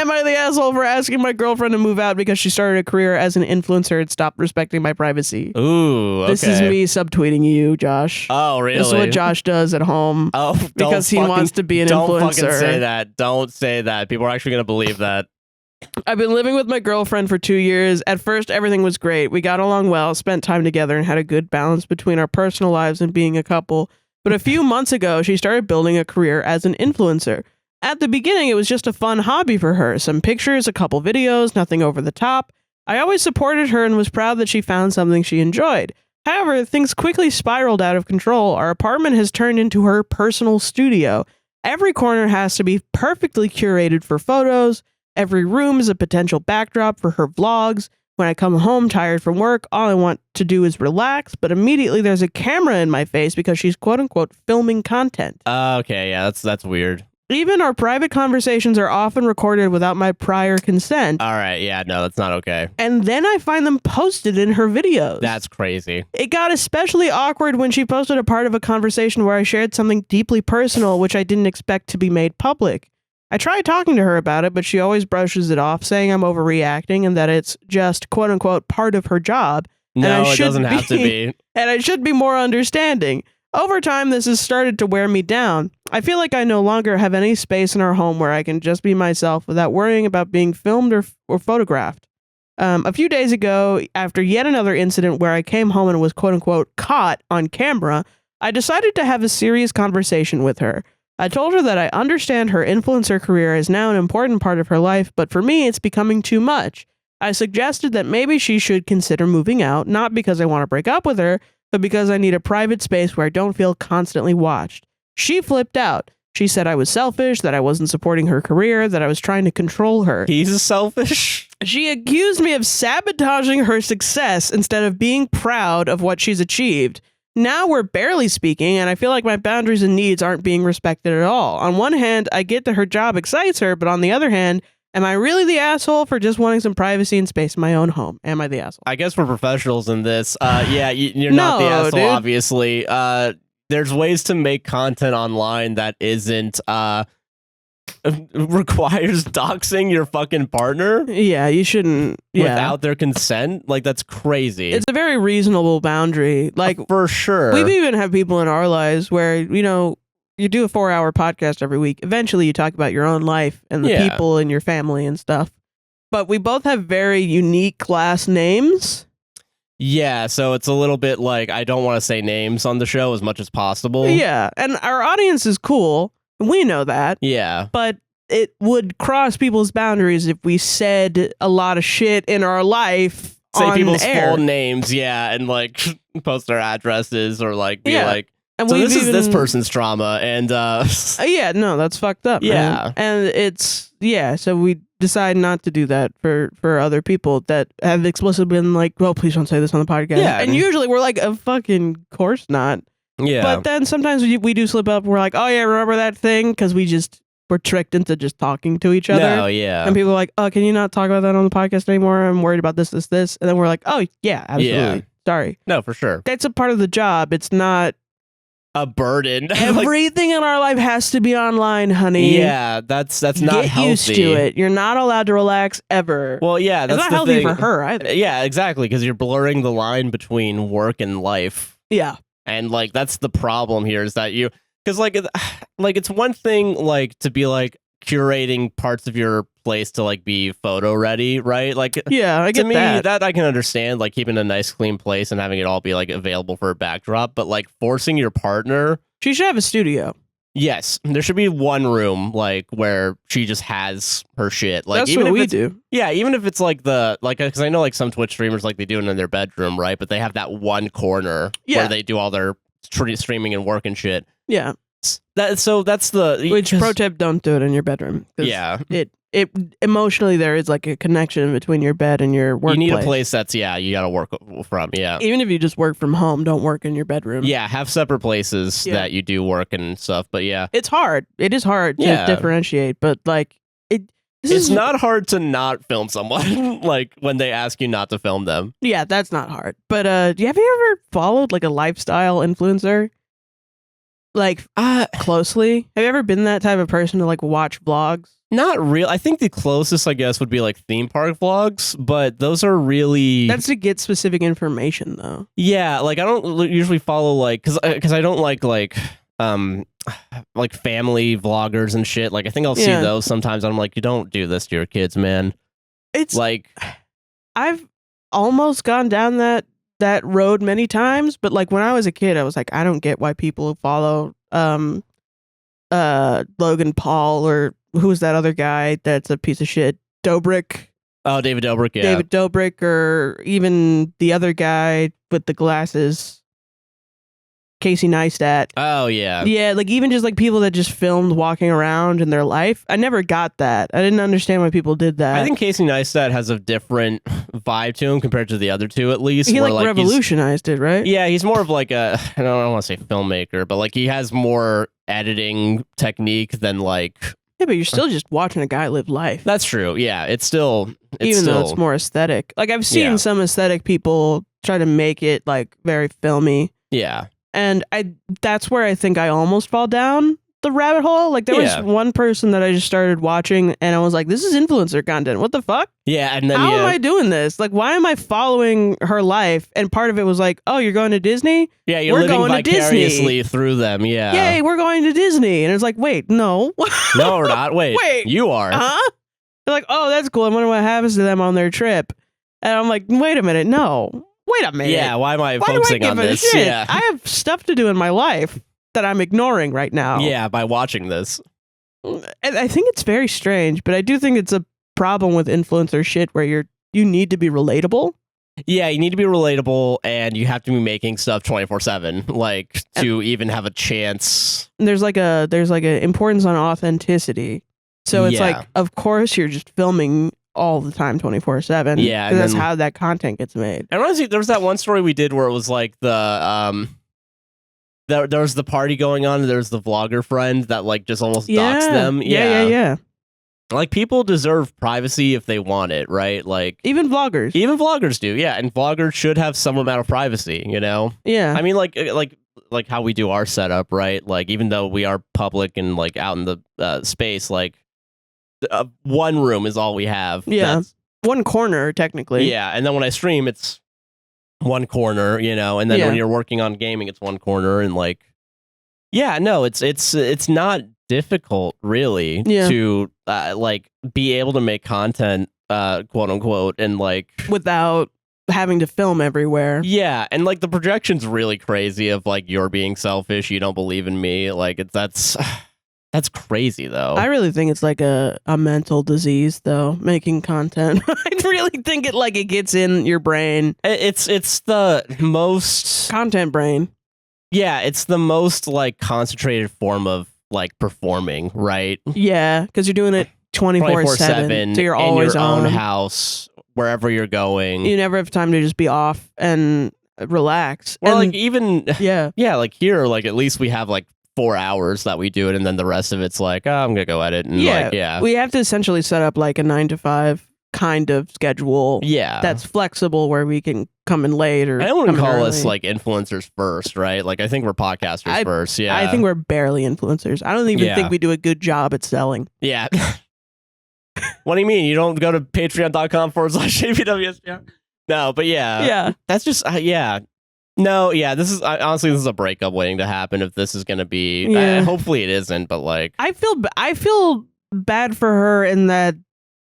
Am I the asshole for asking my girlfriend to move out because she started a career as an influencer and stopped respecting my privacy? Ooh, okay. This is me subtweeting you, Josh. Oh, really? This is what Josh does at home. Oh, because he wants to be an influencer. Don't fucking say that. Don't say that. People are actually going to believe that. I've been living with my girlfriend for 2 years. At first, everything was great. We got along well, spent time together, and had a good balance between our personal lives and being a couple. But a few months ago, she started building a career as an influencer. At the beginning, it was just a fun hobby for her. Some pictures, a couple videos, nothing over the top. I always supported her and was proud that she found something she enjoyed. However, things quickly spiraled out of control. Our apartment has turned into her personal studio. Every corner has to be perfectly curated for photos. Every room is a potential backdrop for her vlogs. When I come home tired from work, all I want to do is relax, but immediately there's a camera in my face because she's quote-unquote filming content. Okay, yeah, that's weird. Even our private conversations are often recorded without my prior consent. All right, yeah, no, that's not okay. And then I find them posted in her videos. That's crazy. It got especially awkward when she posted a part of a conversation where I shared something deeply personal, which I didn't expect to be made public. I tried talking to her about it, but she always brushes it off, saying I'm overreacting and that it's just, quote-unquote, part of her job. No, it doesn't have to be. And I should be more understanding. Over time, this has started to wear me down. I feel like I no longer have any space in our home where I can just be myself without worrying about being filmed or photographed. A few days ago, after yet another incident where I came home and was quote-unquote caught on camera, I decided to have a serious conversation with her. I told her that I understand her influencer career is now an important part of her life, but for me, it's becoming too much. I suggested that maybe she should consider moving out, not because I want to break up with her, but because I need a private space where I don't feel constantly watched. She flipped out. She said I was selfish, that I wasn't supporting her career, that I was trying to control her. He's selfish? She accused me of sabotaging her success instead of being proud of what she's achieved. Now we're barely speaking, and I feel like my boundaries and needs aren't being respected at all. On one hand, I get that her job excites her, but on the other hand, am I really the asshole for just wanting some privacy and space in my own home? Am I the asshole? I guess we're professionals in this. Yeah, you're not the asshole, dude. Obviously. There's ways to make content online that isn't requires doxing your fucking partner. Yeah, you shouldn't. Without their consent. Like, that's crazy. It's a very reasonable boundary. Like, for sure. We even have people in our lives where, you know, you do a 4-hour podcast every week. Eventually you talk about your own life and the people in your family and stuff. But we both have very unique last names. Yeah, so it's a little bit like I don't want to say names on the show as much as possible. Yeah, and our audience is cool. We know that. Yeah. But it would cross people's boundaries if we said a lot of shit in our life say on people's air. full names, and like post their addresses or like be like, and so this is this person's trauma, and yeah, no, that's fucked up. Yeah, man. And it's so we decide not to do that for other people that have explicitly been like, well, please don't say this on the podcast. Yeah, and usually we're like, of fucking course not. Yeah, but then sometimes we do slip up. We're like, oh yeah, remember that thing? Because we're tricked into just talking to each other. No, yeah. And people are like, oh, can you not talk about that on the podcast anymore? I'm worried about this. And then we're like, oh yeah, absolutely. Yeah. Sorry. No, for sure. That's a part of the job. It's not a burden. Everything in our life has to be online, honey. Yeah, that's not Get healthy. Used to it. You're not allowed to relax ever. Well, yeah, that's it's not the healthy thing. for her either. Yeah, exactly, because you're blurring the line between work and life. Yeah. And like that's the problem here is that because like it's one thing like to be like curating parts of your place to like be photo ready, right? Like yeah, I get to me that I can understand, like keeping a nice clean place and having it all be like available for a backdrop, but like forcing your partner, she should have a studio. Yes, there should be one room like where she just has her shit. Like that's even what if we do. Yeah, even if it's like because I know like some Twitch streamers like they do it in their bedroom, right? But they have that one corner where they do all their streaming and work and shit. Yeah. That's the which pro tip, don't do it in your bedroom. Yeah. It emotionally there is like a connection between your bed and your workplace. You need a place that's you gotta work from. Yeah. Even if you just work from home, don't work in your bedroom. Yeah, have separate places that you do work and stuff. But yeah, it's hard. It is hard to differentiate, but like it's not hard to not film someone like when they ask you not to film them. Yeah, that's not hard. But have you ever followed like a lifestyle influencer? Like closely? Have you ever been that type of person to like watch vlogs? Not real. I think the closest, I guess, would be like theme park vlogs, but those are really That's to get specific information, though. yeah. Like I don't usually follow like because I don't like family vloggers and shit. Like I think I'll see those sometimes. I'm like, you don't do this to your kids, man. It's like I've almost gone down that road many times, but like when I was a kid, I was like, I don't get why people follow Logan Paul or who's that other guy that's a piece of shit, Dobrik. Oh, David Dobrik, yeah. David Dobrik, or even the other guy with the glasses, Casey Neistat. Oh, yeah. Yeah, like even just like people that just filmed walking around in their life. I never got that. I didn't understand why people did that. I think Casey Neistat has a different vibe to him compared to the other two, at least. He like revolutionized it, right? Yeah, he's more of like a, I don't want to say filmmaker, but like he has more editing technique than like... Yeah, but you're still just watching a guy live life. That's true. Yeah, it's still... Even though it's more aesthetic. Like I've seen some aesthetic people try to make it like very filmy. Yeah. And that's where I think I almost fall down the rabbit hole. Like there was one person that I just started watching and I was like, this is influencer content. What the fuck? Yeah. And then how am I doing this? Like, why am I following her life? And part of it was like, oh, you're going to Disney? Yeah, you're living vicariously through them. Yeah. Yay, we're going to Disney. And it's like, wait, no. No, we're not. Wait, you are. Huh? They're like, oh, that's cool. I wonder what happens to them on their trip. And I'm like, wait a minute. No. Wait a minute. Yeah, why am I focusing on this? Yeah. I have stuff to do in my life that I'm ignoring right now. Yeah, by watching this. And I think it's very strange, but I do think it's a problem with influencer shit where you need to be relatable. Yeah, you need to be relatable and you have to be making stuff 24/7 like to even have a chance. There's like a importance on authenticity. So it's like, of course you're just filming all the time 24/7. Yeah, and that's how that content gets made. And honestly, there was that one story we did where it was like the there was the party going on and there was the vlogger friend that like just almost doxed them. Yeah. Like people deserve privacy if they want it, right? Like even vloggers do. Yeah, and vloggers should have some amount of privacy, you know? Yeah. I mean like how we do our setup, right? Like even though we are public and like out in the space, like one room is all we have. Yeah. One corner, technically. Yeah. And then when I stream, it's one corner, you know, and then when you're working on gaming, it's one corner. And like, yeah, no, it's not difficult really to like be able to make content, quote unquote, and like without having to film everywhere. Yeah. And like the projection's really crazy of like, you're being selfish. You don't believe in me. Like that's crazy, though. I really think it's like a mental disease, though, making content. I really think it gets in your brain. It's the most... Content brain. Yeah, it's the most, like, concentrated form of, like, performing, right? Yeah, because you're doing it 24/7. So you're always in your on. own house, wherever you're going. You never have time to just be off and relax. Well, and, like, even... Yeah, like, here, like, at least we have, like, 4 hours that we do it, and then the rest of it's like, oh, I'm gonna go edit. And we have to essentially set up like a 9 to 5 kind of schedule. Yeah, that's flexible where we can come in late or. I wouldn't call us like influencers first, right? Like I think we're podcasters first. Yeah, I think we're barely influencers. I don't even think we do a good job at selling. Yeah. What do you mean? You don't go to patreon.com/APWSTR? No, but yeah, that's just No, this is honestly this is a breakup waiting to happen if this is going to be. Hopefully it isn't, but like I feel bad for her in that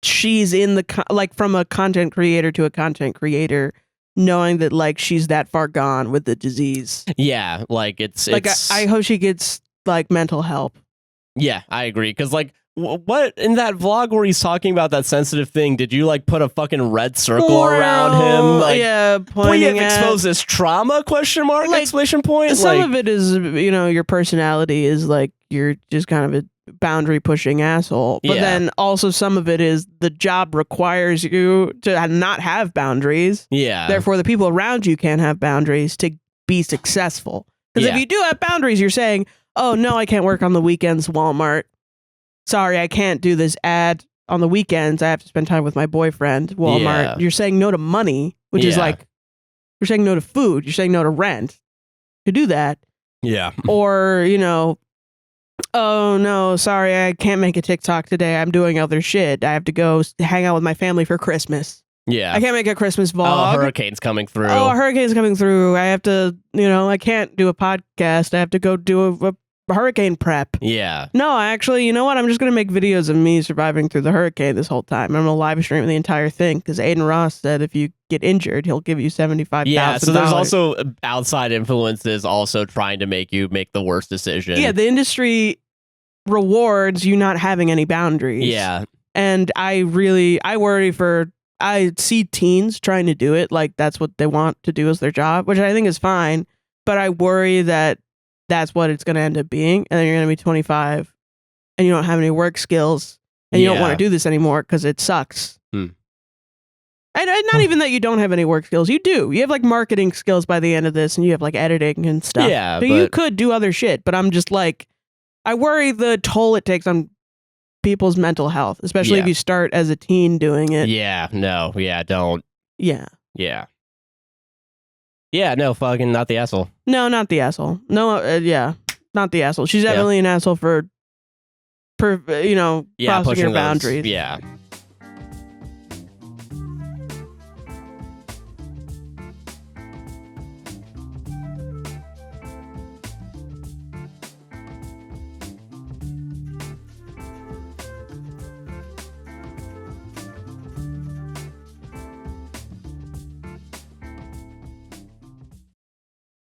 she's in the like from a content creator to a content creator, knowing that like she's that far gone with the disease. Yeah, like it's like I hope she gets like mental help. Yeah, I agree because like. What in that vlog where he's talking about that sensitive thing? Did you like put a fucking red circle around him? Like, pointing at expose this trauma? Question mark? Like, exclamation point. Some of it is your personality is like you're just kind of a boundary pushing asshole. But then also some of it is the job requires you to not have boundaries. Yeah. Therefore, the people around you can't have boundaries to be successful. Because if you do have boundaries, you're saying, "Oh no, I can't work on the weekends, Walmart. Sorry, I can't do this ad on the weekends. I have to spend time with my boyfriend, Walmart." Yeah. You're saying no to money, which is like, you're saying no to food. You're saying no to rent. To do that. Yeah. Or, Oh no, sorry, I can't make a TikTok today. I'm doing other shit. I have to go hang out with my family for Christmas. Yeah. I can't make a Christmas vlog. Oh, a hurricane's coming through. Oh, a hurricane's coming through. I have to, I can't do a podcast. I have to go do a hurricane prep. Yeah. No, actually, you know what? I'm just going to make videos of me surviving through the hurricane this whole time. I'm going to live stream the entire thing because Aiden Ross said if you get injured, he'll give you $75,000. Yeah, so there's also outside influences also trying to make you make the worst decision. Yeah, the industry rewards you not having any boundaries. Yeah. And I see teens trying to do it like that's what they want to do as their job, which I think is fine. But I worry that that's what it's going to end up being. And then you're going to be 25 and you don't have any work skills and you don't want to do this anymore because it sucks. And not even that you don't have any work skills. You do. You have like marketing skills by the end of this and you have like editing and stuff. Yeah. So you could do other shit. But I'm just like, I worry the toll it takes on people's mental health, especially if you start as a teen doing it. Yeah, no, yeah, don't. Yeah. Yeah. Yeah, no, fucking not the asshole. No, not the asshole. No, not the asshole. She's definitely an asshole for crossing her boundaries. Yeah.